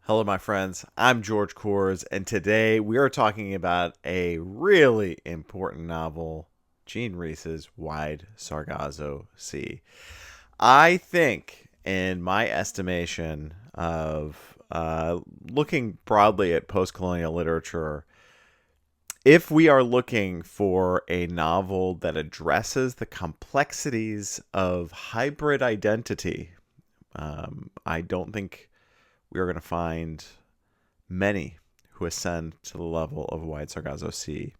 Hello, my friends. I'm George Kors, and today we are talking about a really important novel, Jean Rhys's Wide Sargasso Sea. I think, in my estimation of looking broadly at post colonial literature, if we are looking for a novel that addresses the complexities of hybrid identity, I don't think we are going to find many who ascend to the level of Wide Sargasso Sea.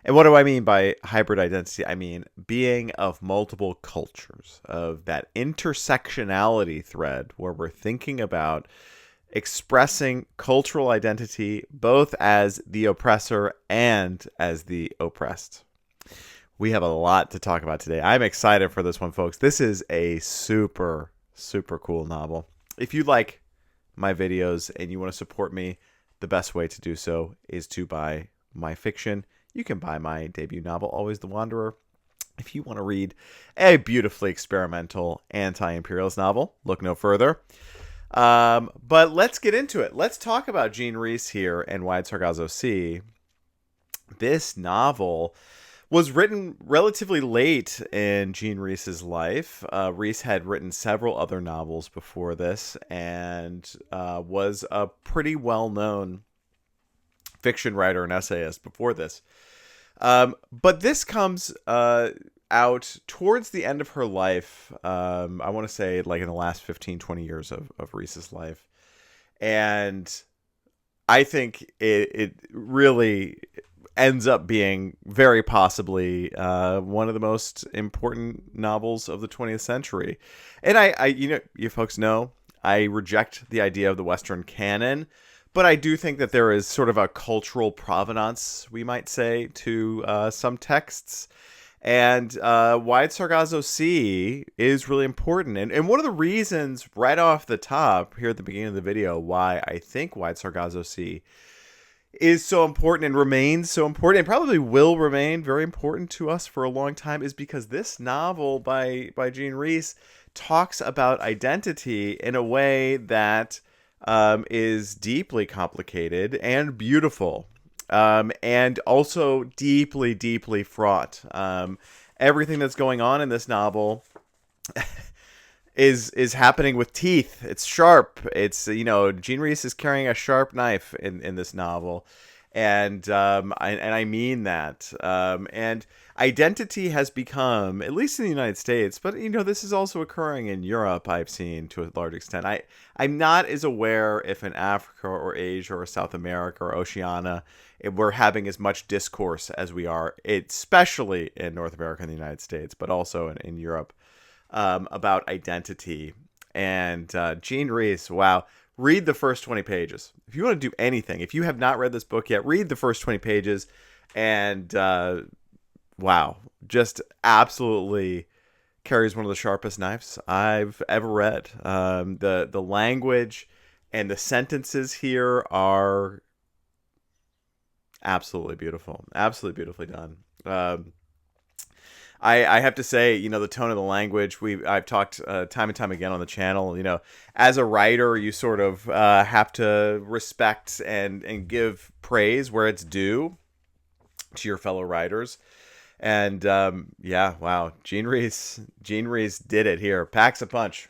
And what do I mean by hybrid identity? I mean being of multiple cultures, of that intersectionality thread where we're thinking about expressing cultural identity both as the oppressor and as the oppressed. We have a lot to talk about today. I'm excited for this one, folks. This is a super, super cool novel. If you like my videos and you want to support me, the best way to do so is to buy my fiction. You can buy my debut novel, Always the Wanderer. If you want to read a beautifully experimental anti-imperialist novel, look no further. But let's get into it. Let's talk about Jean Rhys here and Wide Sargasso Sea. This novel was written relatively late in Jean Rhys's life. Rhys had written several other novels before this and was a pretty well-known fiction writer and essayist before this. But this comes out towards the end of her life. I want to say like in the last 15, 20 years of Rhys's life. And I think it really ends up being very possibly one of the most important novels of the 20th century. And you folks know, I reject the idea of the Western canon, but I do think that there is sort of a cultural provenance, we might say, to some texts. And Wide Sargasso Sea is really important. And one of the reasons right off the top here at the beginning of the video why I think Wide Sargasso Sea is so important and remains so important and probably will remain very important to us for a long time is because this novel by Jean Rhys talks about identity in a way that is deeply complicated and beautiful, and also deeply, deeply fraught. Everything that's going on in this novel is happening with teeth. It's sharp. It's, Jean Rhys is carrying a sharp knife in this novel. And I mean that. And identity has become, at least in the United States, but, this is also occurring in Europe, I've seen to a large extent. I'm not as aware if in Africa or Asia or South America or Oceania, we're having as much discourse as we are, especially in North America and the United States, but also in Europe. About identity. And Jean Rhys, wow, read the first 20 pages. If you want to do anything, if you have not read this book yet, read the first 20 pages and wow, just absolutely carries one of the sharpest knives I've ever read. The language and the sentences here are absolutely beautiful, absolutely beautifully done. I have to say, the tone of the language, I've talked time and time again on the channel, as a writer, you sort of have to respect and give praise where it's due to your fellow writers. And yeah, wow, Jean Rhys did it here. Packs a punch.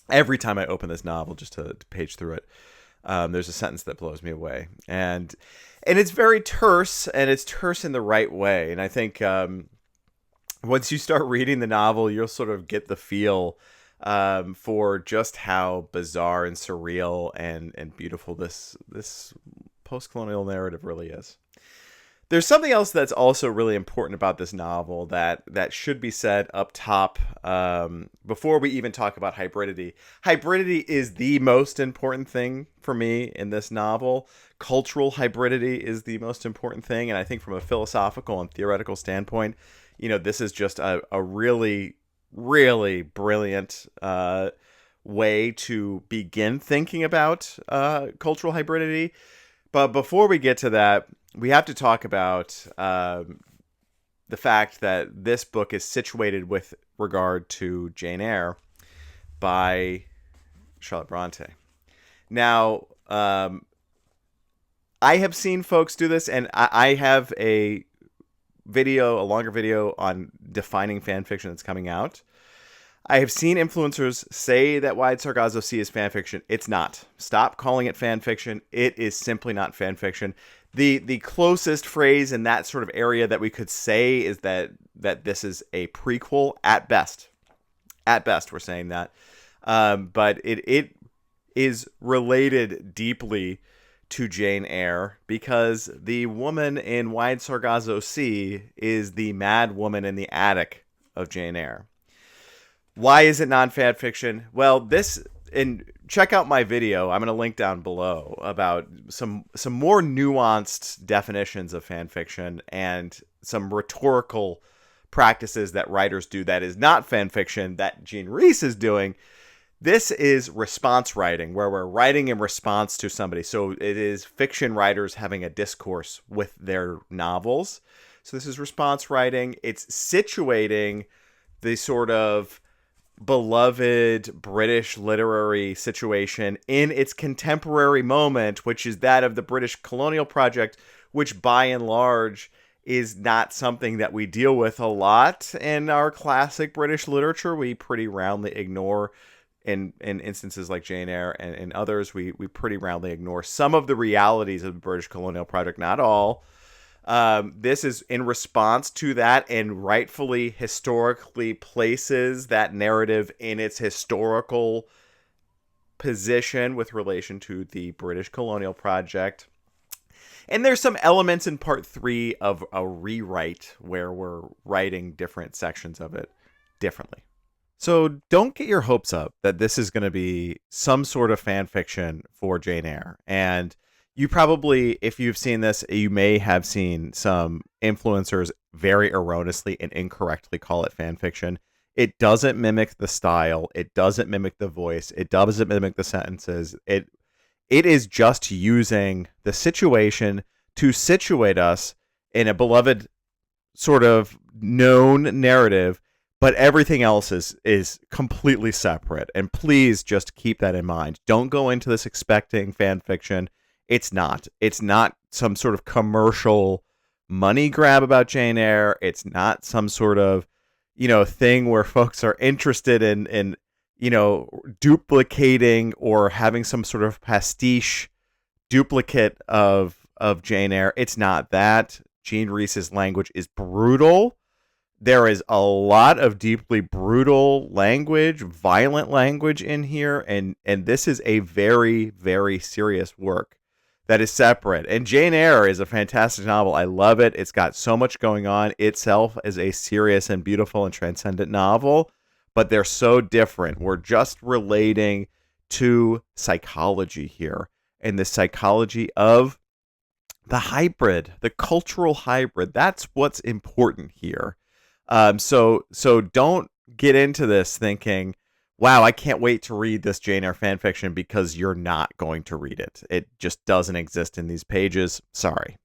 Every time I open this novel, just to page through it, there's a sentence that blows me away. And it's very terse, and it's terse in the right way. And I think once you start reading the novel, you'll sort of get the feel for just how bizarre and surreal and beautiful this post-colonial narrative really is. There's something else that's also really important about this novel that should be said up top before we even talk about hybridity. Hybridity is the most important thing for me in this novel. Cultural hybridity is the most important thing, and I think from a philosophical and theoretical standpoint, this is just a really, really brilliant way to begin thinking about cultural hybridity. But before we get to that, we have to talk about the fact that this book is situated with regard to Jane Eyre by Charlotte Bronte. Now, I have seen folks do this, and I have a longer video on defining fan fiction that's coming out. I have seen influencers say that Wide Sargasso Sea is fan fiction. It's not. Stop calling it fan fiction. It is simply not fan fiction. The closest phrase in that sort of area that we could say is that this is a prequel at best. At best, we're saying that. But it is related deeply to Jane Eyre because the woman in Wide Sargasso Sea is the mad woman in the attic of Jane Eyre. Why is it non-fan fiction? Well, check out my video. I'm going to link down below about some more nuanced definitions of fan fiction and some rhetorical practices that writers do that is not fan fiction that Jean Rhys is doing. This is response writing, where we're writing in response to somebody. So it is fiction writers having a discourse with their novels. So this is response writing. It's situating the sort of beloved British literary situation in its contemporary moment, which is that of the British colonial project, which by and large is not something that we deal with a lot in our classic British literature. We pretty roundly ignore, in instances like Jane Eyre and others, we pretty roundly ignore some of the realities of the British colonial project, not all. This is in response to that and rightfully historically places that narrative in its historical position with relation to the British colonial project. And there's some elements in part 3 of a rewrite where we're writing different sections of it differently. So don't get your hopes up that this is going to be some sort of fan fiction for Jane Eyre. And you probably, if you've seen this, you may have seen some influencers very erroneously and incorrectly call it fan fiction. It doesn't mimic the style. It doesn't mimic the voice. It doesn't mimic the sentences. It is just using the situation to situate us in a beloved sort of known narrative, but everything else is completely separate. And please just keep that in mind. Don't go into this expecting fan fiction. It's not. It's not some sort of commercial money grab about Jane Eyre. It's not some sort of, thing where folks are interested in duplicating or having some sort of pastiche duplicate of Jane Eyre. It's not that. Jean Rhys's language is brutal. There is a lot of deeply brutal language, violent language in here, and this is a very, very serious work that is separate. And Jane Eyre is a fantastic novel. I love it. It's got so much going on. Itself is a serious and beautiful and transcendent novel, but they're so different. We're just relating to psychology here, and the psychology of the hybrid, the cultural hybrid. That's what's important here. So don't get into this thinking, wow, I can't wait to read this Jane Eyre fan fiction, because you're not going to read it. It just doesn't exist in these pages. Sorry.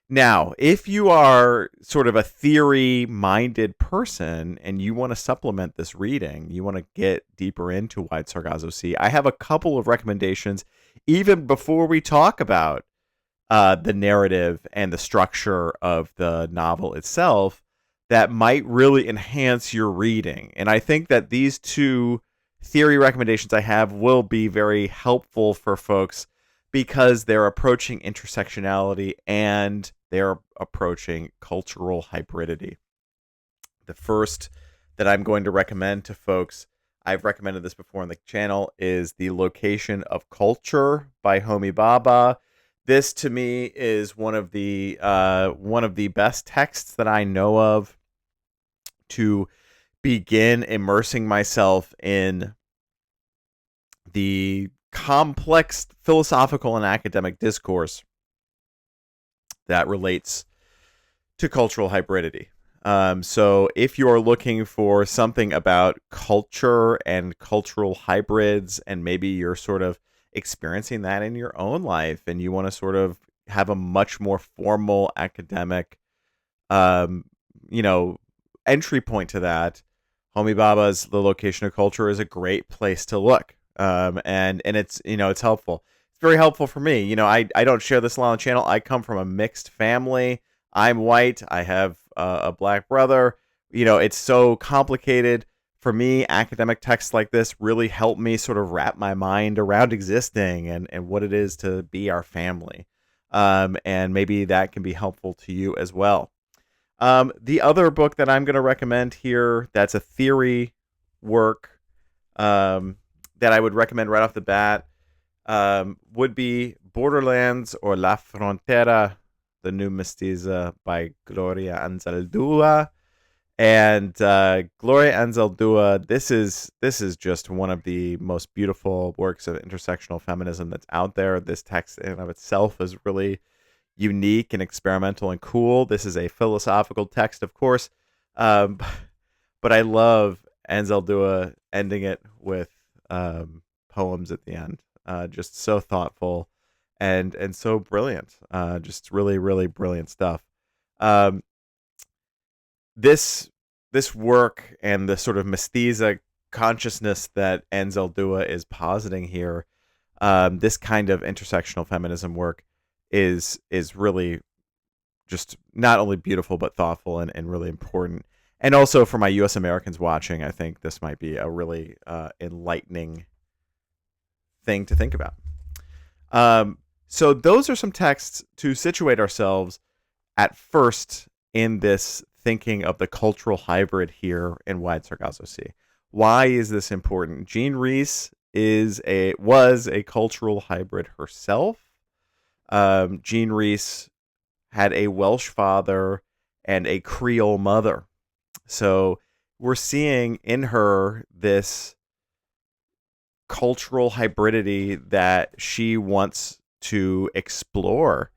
Now, if you are sort of a theory-minded person and you want to supplement this reading, you want to get deeper into Wide Sargasso Sea, I have a couple of recommendations, even before we talk about the narrative and the structure of the novel itself, that might really enhance your reading. And I think that these two theory recommendations I have will be very helpful for folks because they're approaching intersectionality and they're approaching cultural hybridity. The first that I'm going to recommend to folks, I've recommended this before on the channel, is The Location of Culture by Homi Bhabha. This, to me, is one of the best texts that I know of to begin immersing myself in the complex philosophical and academic discourse that relates to cultural hybridity. So if you are looking for something about culture and cultural hybrids, and maybe you're sort of experiencing that in your own life, and you want to sort of have a much more formal academic, entry point to that, Homi Bhabha's The Location of Culture is a great place to look. And it's it's helpful. It's very helpful for me. I don't share this a lot on the channel. I come from a mixed family. I'm white. I have a black brother. It's so complicated for me. Academic texts like this really help me sort of wrap my mind around existing and what it is to be our family. And maybe that can be helpful to you as well. The other book that I'm going to recommend here, that's a theory work, that I would recommend right off the bat, would be Borderlands or La Frontera, the New Mestiza by Gloria Anzaldúa. And Gloria Anzaldúa, this is just one of the most beautiful works of intersectional feminism that's out there. This text in and of itself is really unique and experimental and cool. This is a philosophical text, of course, um, but I love Anzaldúa ending it with poems at the end. Just so thoughtful and so brilliant. Just really, really brilliant stuff. Um, this work and the sort of mestiza consciousness that Anzaldúa is positing here, this kind of intersectional feminism work is really just not only beautiful but thoughtful and really important. And also for my U.S. Americans watching, I think this might be a really enlightening thing to think about. So those are some texts to situate ourselves at first in this thinking of the cultural hybrid here in Wide Sargasso Sea. Why is this important? Jean Rhys was a cultural hybrid herself. Jean Rhys had a Welsh father and a Creole mother. So we're seeing in her this cultural hybridity that she wants to explore.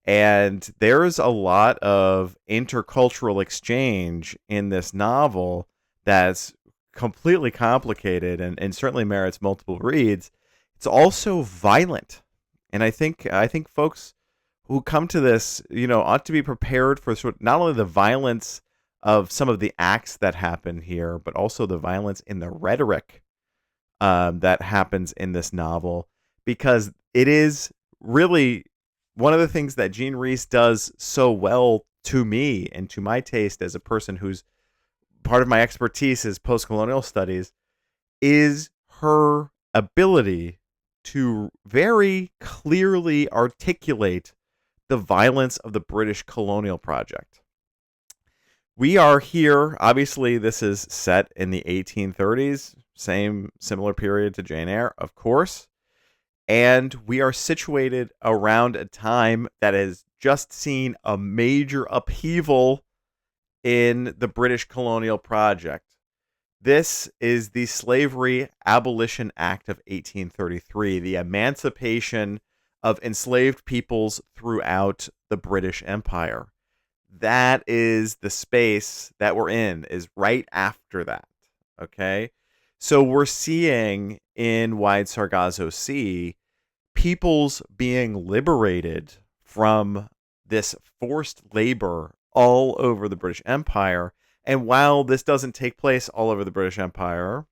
And there's a lot of intercultural exchange in this novel that's completely complicated and certainly merits multiple reads. It's also violent. And I think folks who come to this, ought to be prepared for sort of not only the violence of some of the acts that happen here, but also the violence in the rhetoric that happens in this novel, because it is really one of the things that Jean Rhys does so well to me and to my taste as a person who's part of my expertise is post-colonial studies, is her ability to very clearly articulate the violence of the British colonial project. We are here, obviously this is set in the 1830s, similar period to Jane Eyre, of course. And we are situated around a time that has just seen a major upheaval in the British colonial project. This is the Slavery Abolition Act of 1833, the emancipation of enslaved peoples throughout the British Empire. That is the space that we're in, is right after that. Okay? So we're seeing in Wide Sargasso Sea peoples being liberated from this forced labor all over the British Empire. And while this doesn't take place all over the British Empire,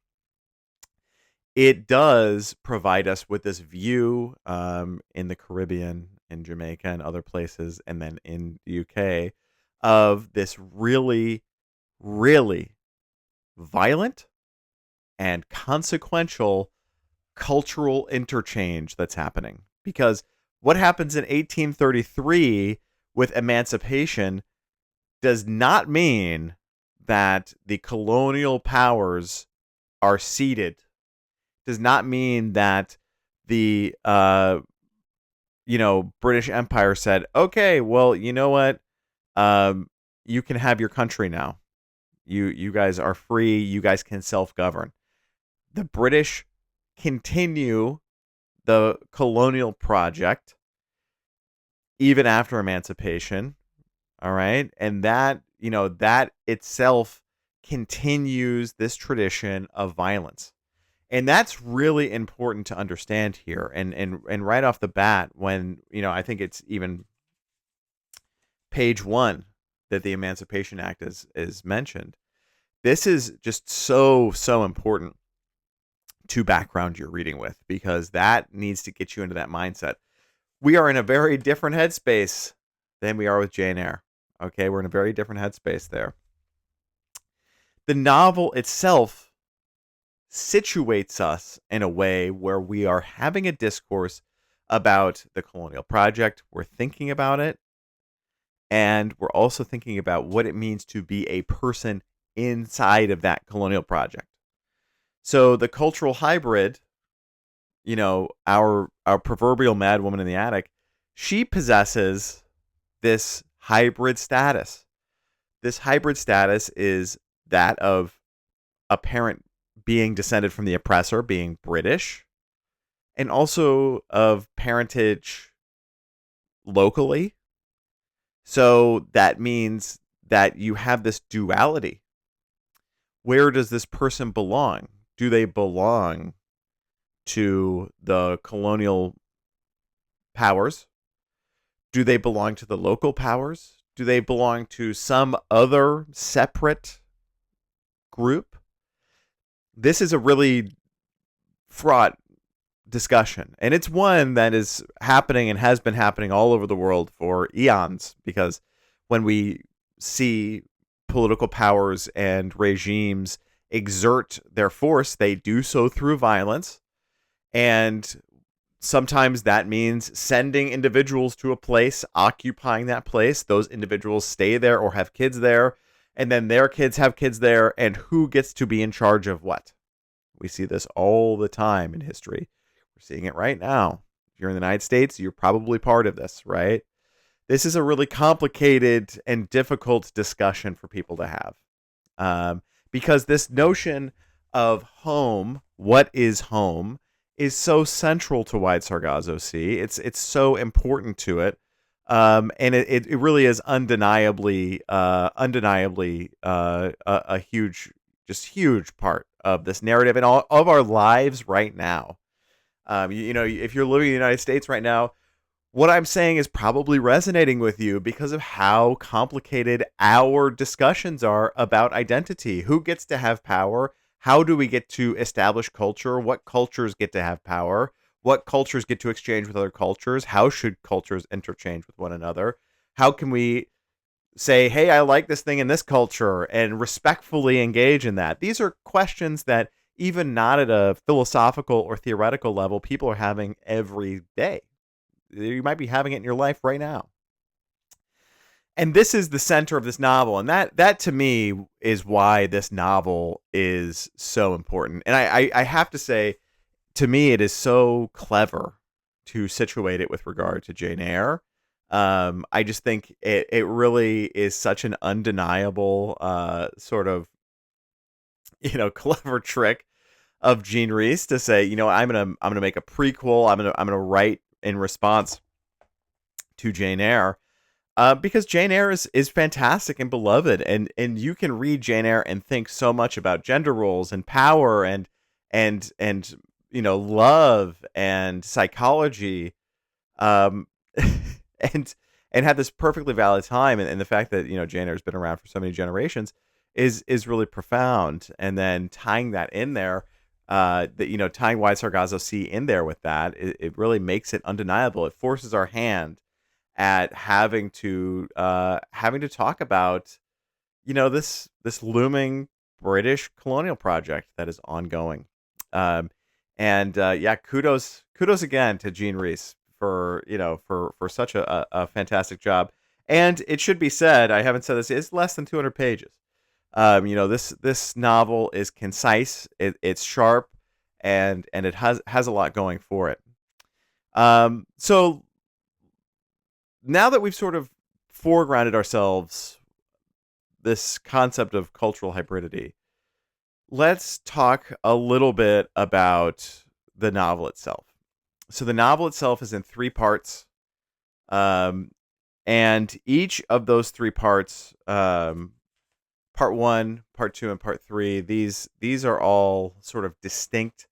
it does provide us with this view in the Caribbean, in Jamaica and other places, and then in the UK, of this really, really violent and consequential cultural interchange that's happening. Because what happens in 1833 with emancipation does not mean that the colonial powers are ceded. Does not mean that the British Empire said, okay, well, you know what, you can have your country now. You guys are free. You guys can self-govern. The British continue the colonial project even after emancipation. All right. And that, that itself continues this tradition of violence. And that's really important to understand here. And right off the bat, when, I think it's even page 1 that the Emancipation Act is mentioned. This is just so important, to background you're reading with, because that needs to get you into that mindset. We are in a very different headspace than we are with Jane Eyre. Okay, we're in a very different headspace there. The novel itself situates us in a way where we are having a discourse about the colonial project. We're thinking about it, and we're also thinking about what it means to be a person inside of that colonial project. So the cultural hybrid, our proverbial mad woman in the attic, she possesses this hybrid status. This hybrid status is that of a parent being descended from the oppressor, being British, and also of parentage locally. So that means that you have this duality. Where does this person belong? Do they belong to the colonial powers? Do they belong to the local powers? Do they belong to some other separate group? This is a really fraught discussion, and it's one that is happening and has been happening all over the world for eons, because when we see political powers and regimes exert their force, they do so through violence, and sometimes that means sending individuals to a place, occupying that place. Those individuals stay there or have kids there, and then their kids have kids there, and who gets to be in charge of what? We see this all the time in history. We're seeing it right now. If you're in the United States, you're probably part of this, right? This is a really complicated and difficult discussion for people to have. Because this notion of home, what is home, is so central to Wide Sargasso Sea. It's so important to it. And it really is undeniably a huge part of this narrative and all of our lives right now. If you're living in the United States right now, what I'm saying is probably resonating with you because of how complicated our discussions are about identity. Who gets to have power? How do we get to establish culture? What cultures get to have power? What cultures get to exchange with other cultures? How should cultures interchange with one another? How can we say, hey, I like this thing in this culture, and respectfully engage in that? These are questions that even not at a philosophical or theoretical level, people are having every day. You might be having it in your life right now. And this is the center of this novel. And that to me is why this novel is so important. And I have to say, to me, it is so clever to situate it with regard to Jane Eyre. I just think it really is such an undeniable sort of, clever trick of Jean Rhys to say, I'm gonna make a prequel. I'm gonna write in response to Jane Eyre. Because Jane Eyre is fantastic and beloved, and you can read Jane Eyre and think so much about gender roles and power and love and psychology, and have this perfectly valid time, and the fact that Jane Eyre's been around for so many generations is really profound. And then tying that in there, tying Wide Sargasso Sea in there with that, it really makes it undeniable. It forces our hand at having to talk about this looming British colonial project that is ongoing. Kudos again to Jean Rhys for such a fantastic job. And it should be said, I haven't said this, it's less than 200 pages. This novel is concise, it's sharp, and it has a lot going for it. So now that we've sort of foregrounded ourselves this concept of cultural hybridity, let's talk a little bit about the novel itself. So the novel itself is in 3 parts, and each of those 3 parts, part 1, part 2, and part 3, these are all sort of distinct.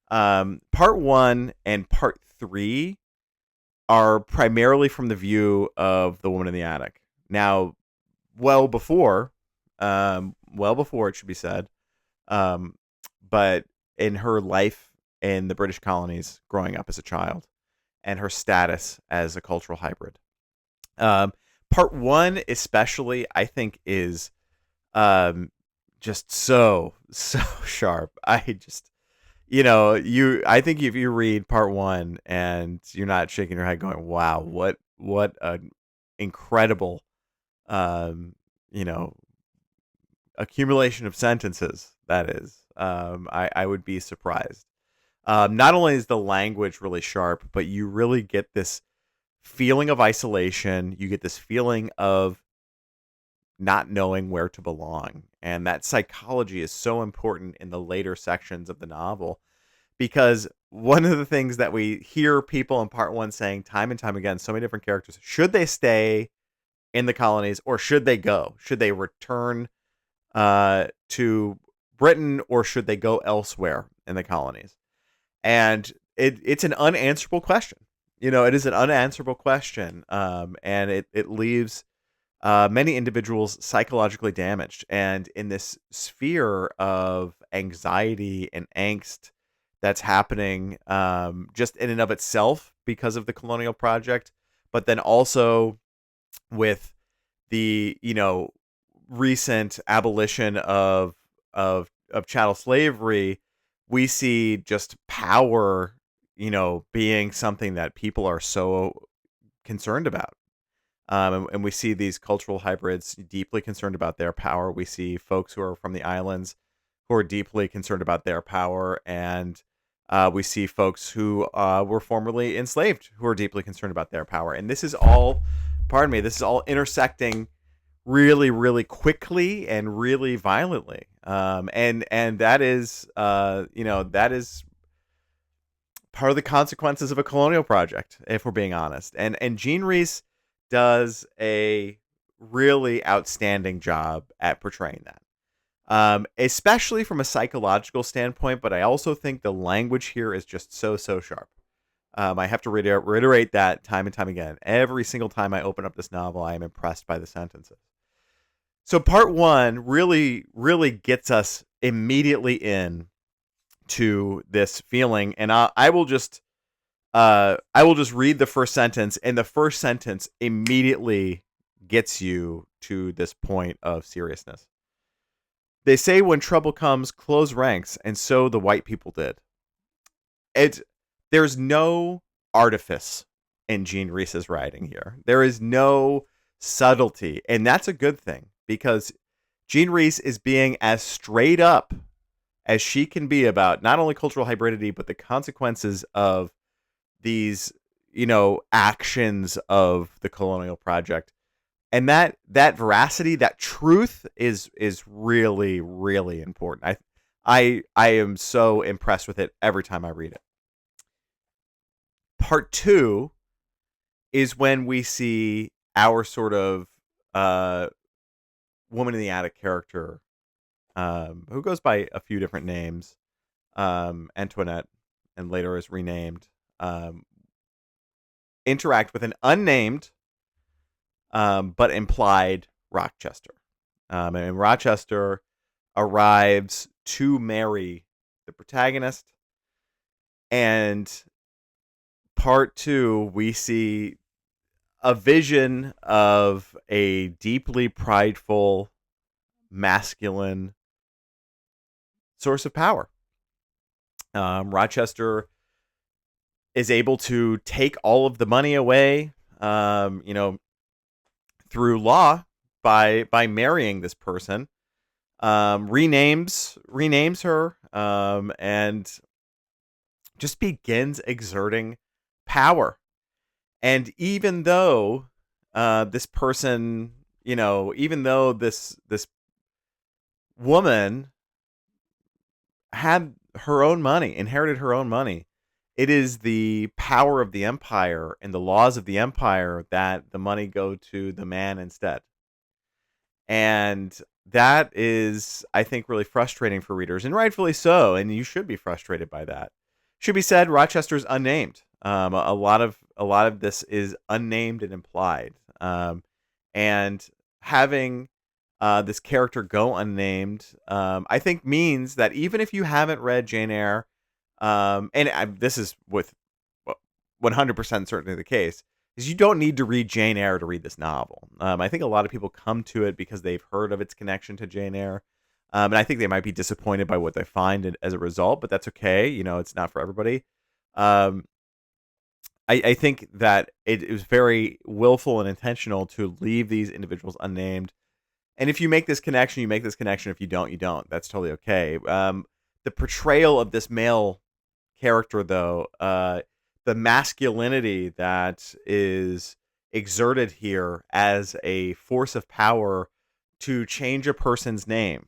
Part 1 and part 3 are primarily from the view of the woman in the attic. Now, well before it should be said, but in her life in the British colonies growing up as a child and her status as a cultural hybrid. Um, Part one, especially, I think, is um, just so sharp. I think if you read part one and you're not shaking your head going, wow, what an incredible, um, you know, accumulation of sentences that is, I would be surprised. Not only is the language really sharp, but you really get this feeling of isolation. You get this feeling of not knowing where to belong. And that psychology is so important in the later sections of the novel, because one of the things that we hear people in part one saying time and time again, so many different characters, should they stay in the colonies or should they go? Should they return to Britain or should they go elsewhere in the colonies? And it's an unanswerable question. It is an unanswerable question, and it leaves many individuals psychologically damaged and in this sphere of anxiety and angst that's happening, just in and of itself because of the colonial project, but then also with the recent abolition of chattel slavery. We see just power, being something that people are so concerned about. And we see these cultural hybrids deeply concerned about their power. We see folks who are from the islands who are deeply concerned about their power. And we see folks who were formerly enslaved who are deeply concerned about their power. And this is all, this is all intersecting really, really quickly and really violently. And that is, that is part of the consequences of a colonial project, if we're being honest. And Jean Rhys does a really outstanding job at portraying that, especially from a psychological standpoint. But I also think the language here is just so sharp. I have to reiterate that time and time again. Every single time I open up this novel, I am impressed by the sentences. So part one really, really gets us immediately in to this feeling, and I will just read the first sentence, and the first sentence immediately gets you to this point of seriousness. They say when trouble comes, close ranks, and so the white people did. There's no artifice in Jean Rhys's writing here. There is no subtlety, and that's a good thing, because Jean Rhys is being as straight up as she can be about not only cultural hybridity, but the consequences of these, actions of the colonial project. And that veracity, that truth is really, really important. I am so impressed with it every time I read it. Part two is when we see our sort of woman in the attic character, who goes by a few different names, Antoinette, and later is renamed, interact with an unnamed but implied Rochester. And Rochester arrives to marry the protagonist. And part two, we see a vision of a deeply prideful, masculine source of power. Rochester is able to take all of the money away, through law by marrying this person, renames her, and just begins exerting power. And even though this person, even though this woman had her own money, inherited her own money, it is the power of the empire and the laws of the empire that the money go to the man instead. And that is, I think, really frustrating for readers, and rightfully so. And you should be frustrated by that. Should be said, Rochester's unnamed. A lot of this is unnamed and implied. And having this character go unnamed, I think means that even if you haven't read Jane Eyre, this is with 100% certainly the case, is you don't need to read Jane Eyre to read this novel. I think a lot of people come to it because they've heard of its connection to Jane Eyre, and I think they might be disappointed by what they find as a result, but that's okay. It's not for everybody. Um, I think that it was very willful and intentional to leave these individuals unnamed. And if you make this connection, you make this connection. If you don't, you don't. That's totally okay. The portrayal of this male character, though, the masculinity that is exerted here as a force of power to change a person's name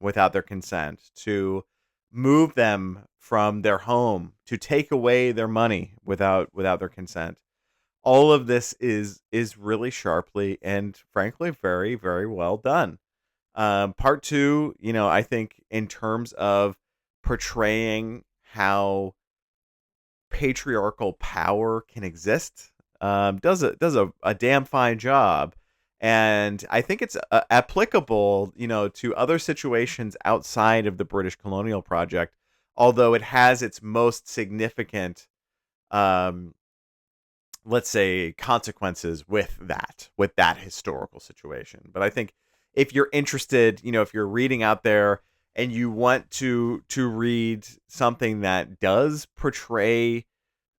without their consent, to move them from their home, to take away their money without their consent. All of this is really sharply and frankly very, very well done. Part two, I think in terms of portraying how patriarchal power can exist, does a damn fine job, and I think it's applicable, to other situations outside of the British colonial project. Although it has its most significant, um, let's say, consequences with that historical situation. But I think if you're interested, if you're reading out there and you want to read something that does portray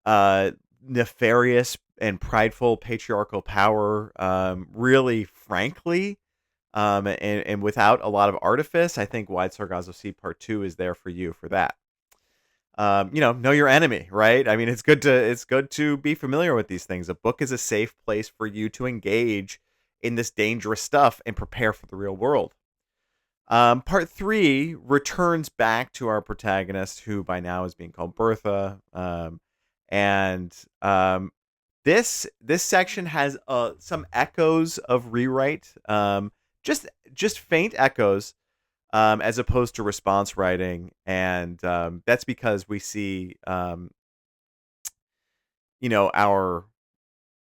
uh, nefarious and prideful patriarchal power, really frankly, and without a lot of artifice, I think Wide Sargasso Sea Part 2 is there for you for that. Know your enemy, right? I mean, it's good to be familiar with these things. A book is a safe place for you to engage in this dangerous stuff and prepare for the real world. Part 3 returns back to our protagonist, who by now is being called Bertha. And this section has some echoes of rewrite, just faint echoes, as opposed to response writing, and that's because we see our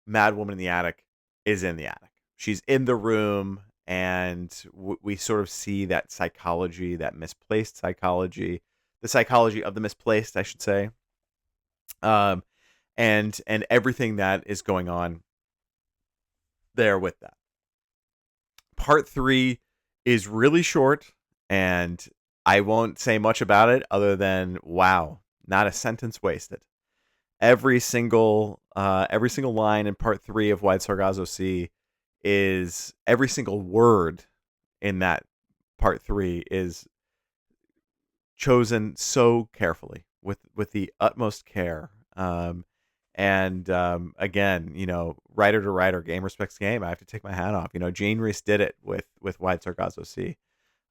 mad woman in the attic is in the attic. She's in the room, and we sort of see that psychology, that misplaced psychology, the psychology of the misplaced, I should say, um, and everything that is going on there with that. Part 3 is really short, and I won't say much about it other than wow, not a sentence wasted. Every single line in Part 3 of Wide Sargasso Sea is every single word in that Part 3 is chosen so carefully with the utmost care. Again, writer to writer, game respects game. I have to take my hat off. Jane Rhys did it with Wide Sargasso Sea.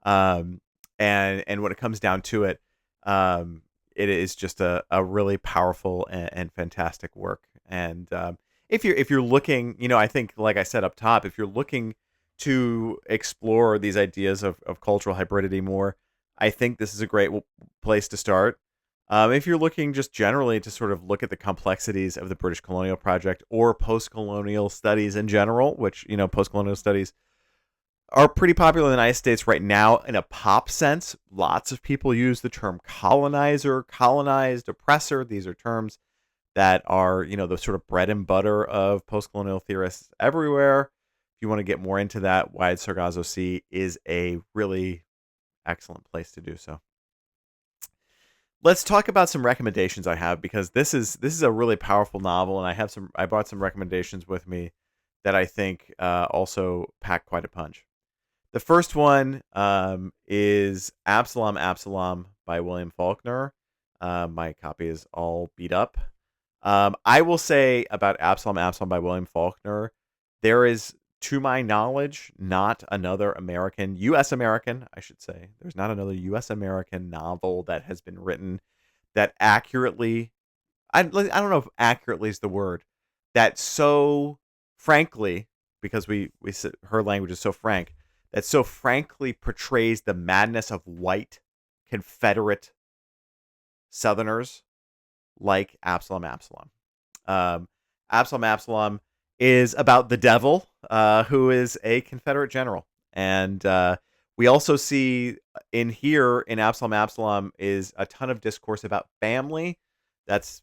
And when it comes down to it, it is just a really powerful and fantastic work. And if you're looking, I think, like I said up top, if you're looking to explore these ideas of cultural hybridity more, I think this is a great place to start. If you're looking just generally to sort of look at the complexities of the British colonial project or post-colonial studies in general, which, post-colonial studies are pretty popular in the United States right now in a pop sense. Lots of people use the term colonizer, colonized, oppressor. These are terms that are, the sort of bread and butter of post-colonial theorists everywhere. If you want to get more into that, Wide Sargasso Sea is a really excellent place to do so. Let's talk about some recommendations I have, because this is a really powerful novel, and I brought some recommendations with me that I think also pack quite a punch. The first one is Absalom by William Faulkner. My copy is all beat up. I will say about Absalom by William Faulkner, there is, to my knowledge, not another U.S. American, I should say. There's not another U.S. American novel that has been written that accurately, I don't know if accurately is the word, that so frankly, because her language is so frank, that so frankly portrays the madness of white Confederate Southerners like Absalom. Absalom is about the devil, who is a Confederate general. And we also see in here in Absalom is a ton of discourse about family. That's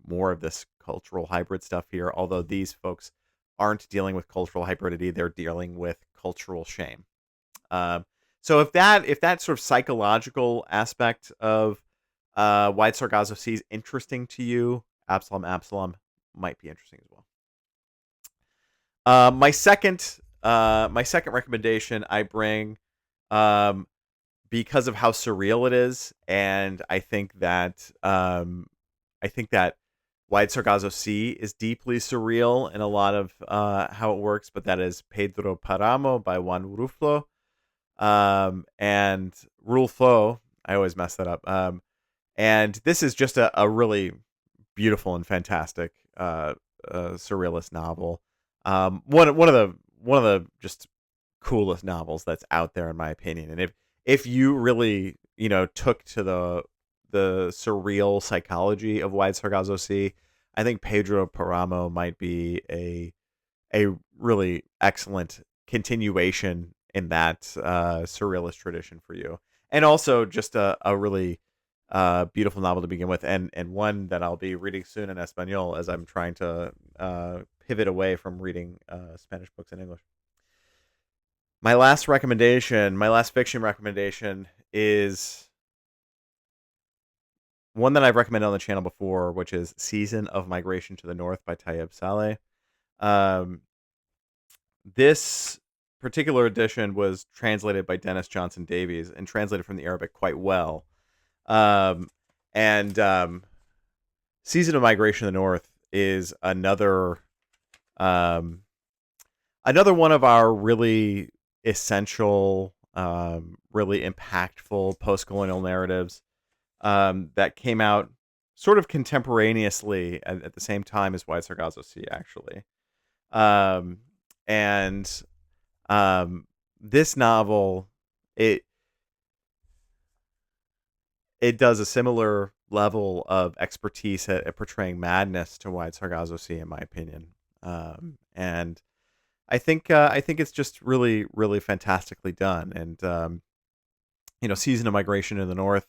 more of this cultural hybrid stuff here, although these folks aren't dealing with cultural hybridity, they're dealing with cultural shame. Um, so if that sort of psychological aspect of Wide Sargasso Sea is interesting to you, Absalom might be interesting as well. My second recommendation I bring, um, because of how surreal it is, and I think that Wide Sargasso Sea is deeply surreal in a lot of how it works, but that is Pedro Páramo by Juan Rulfo. And Rulfo, I always mess that up. And this is just a really beautiful and fantastic surrealist novel. One of the just coolest novels that's out there in my opinion. And if you really took to the surreal psychology of Wide Sargasso Sea, I think Pedro Paramo might be a really excellent continuation in that surrealist tradition for you, and also just a really beautiful novel to begin with, and one that I'll be reading soon in Espanol as I'm trying to pivot away from reading Spanish books in English. My last fiction recommendation is one that I've recommended on the channel before, which is Season of Migration to the North by Tayeb Salih. Um, this particular edition was translated by Dennis Johnson Davies and translated from the Arabic quite well. Um, and Season of Migration to the North is um, another one of our really essential, really impactful post-colonial narratives that came out sort of contemporaneously at the same time as Wide Sargasso Sea, actually. Um, and this novel, it it does a similar level of expertise at portraying madness to Wide Sargasso Sea, in my opinion. And I think it's just really, really fantastically done. And Season of Migration in the North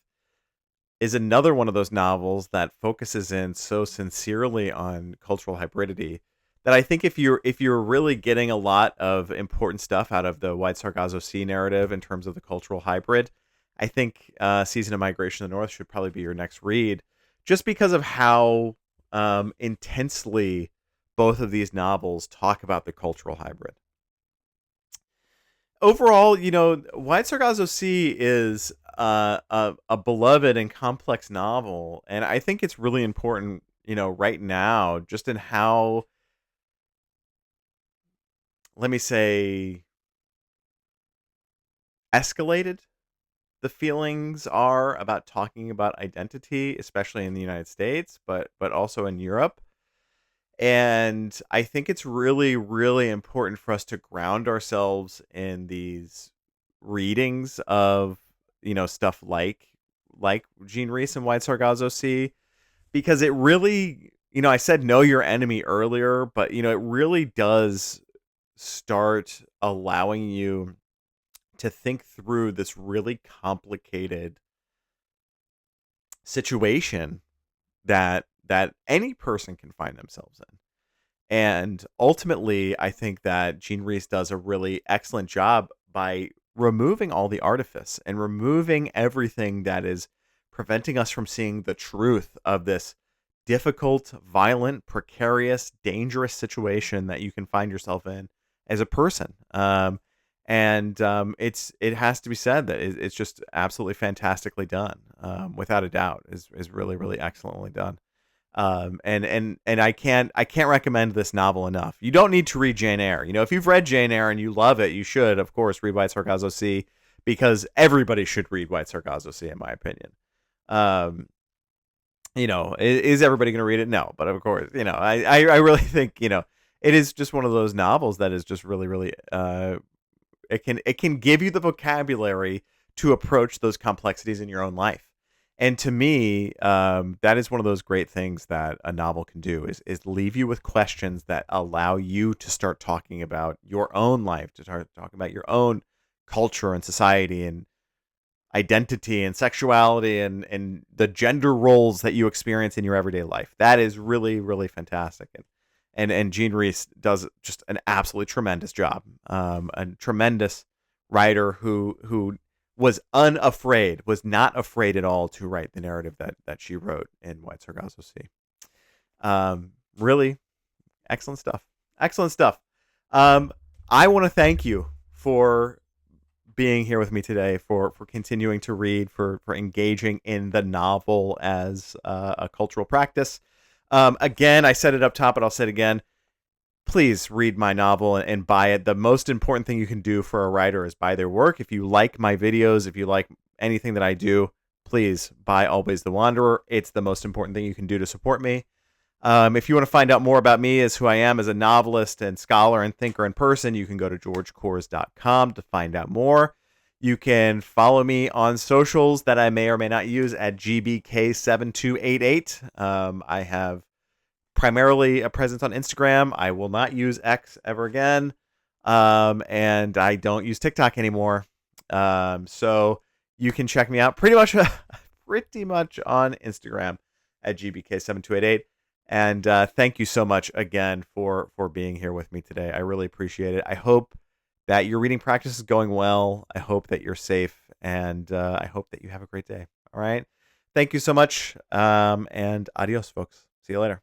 is another one of those novels that focuses in so sincerely on cultural hybridity that I think if you're really getting a lot of important stuff out of the Wide Sargasso Sea narrative in terms of the cultural hybrid, I think Season of Migration in the North should probably be your next read, just because of how intensely both of these novels talk about the cultural hybrid. Overall, Wide Sargasso Sea is a beloved and complex novel, and I think it's really important, right now, just in how, let me say, escalated the feelings are about talking about identity, especially in the United States, but also in Europe. And I think it's really, really important for us to ground ourselves in these readings of, stuff like Jean Rhys and Wide Sargasso Sea, because it really, I said know your enemy earlier, but it really does start allowing you to think through this really complicated situation that any person can find themselves in. And ultimately, I think that Jean Rhys does a really excellent job by removing all the artifice and removing everything that is preventing us from seeing the truth of this difficult, violent, precarious, dangerous situation that you can find yourself in as a person. And it has to be said that it's just absolutely fantastically done, without a doubt. Is really, really excellently done. And I can't recommend this novel enough. You don't need to read Jane Eyre. If you've read Jane Eyre and you love it, you should, of course, read White Sargasso Sea, because everybody should read White Sargasso Sea, in my opinion. Um, is everybody going to read it? No, but of course, I really think, it is just one of those novels that is just really, really, it can give you the vocabulary to approach those complexities in your own life. And to me, that is one of those great things that a novel can do is leave you with questions that allow you to start talking about your own life, to start talking about your own culture and society and identity and sexuality and the gender roles that you experience in your everyday life. That is really, really fantastic. And Jean Rhys does just an absolutely tremendous job. A tremendous writer who was unafraid, was not afraid at all to write the narrative that she wrote in Wide Sargasso Sea. Really excellent stuff. Excellent stuff. I want to thank you for being here with me today, for continuing to read, for engaging in the novel as a cultural practice. Again, I said it up top, but I'll say it again. Please read my novel and buy it. The most important thing you can do for a writer is buy their work. If you like my videos, if you like anything that I do, please buy Always the Wanderer. It's the most important thing you can do to support me. If you want to find out more about me as who I am as a novelist and scholar and thinker in person, you can go to georgekors.com to find out more. You can follow me on socials that I may or may not use at GBK7288. I have primarily a presence on Instagram. I will not use X ever again. And I don't use TikTok anymore. So you can check me out pretty much on Instagram at GBK7288. And thank you so much again for being here with me today. I really appreciate it. I hope that your reading practice is going well. I hope that you're safe, and I hope that you have a great day. All right. Thank you so much. And adios, folks. See you later.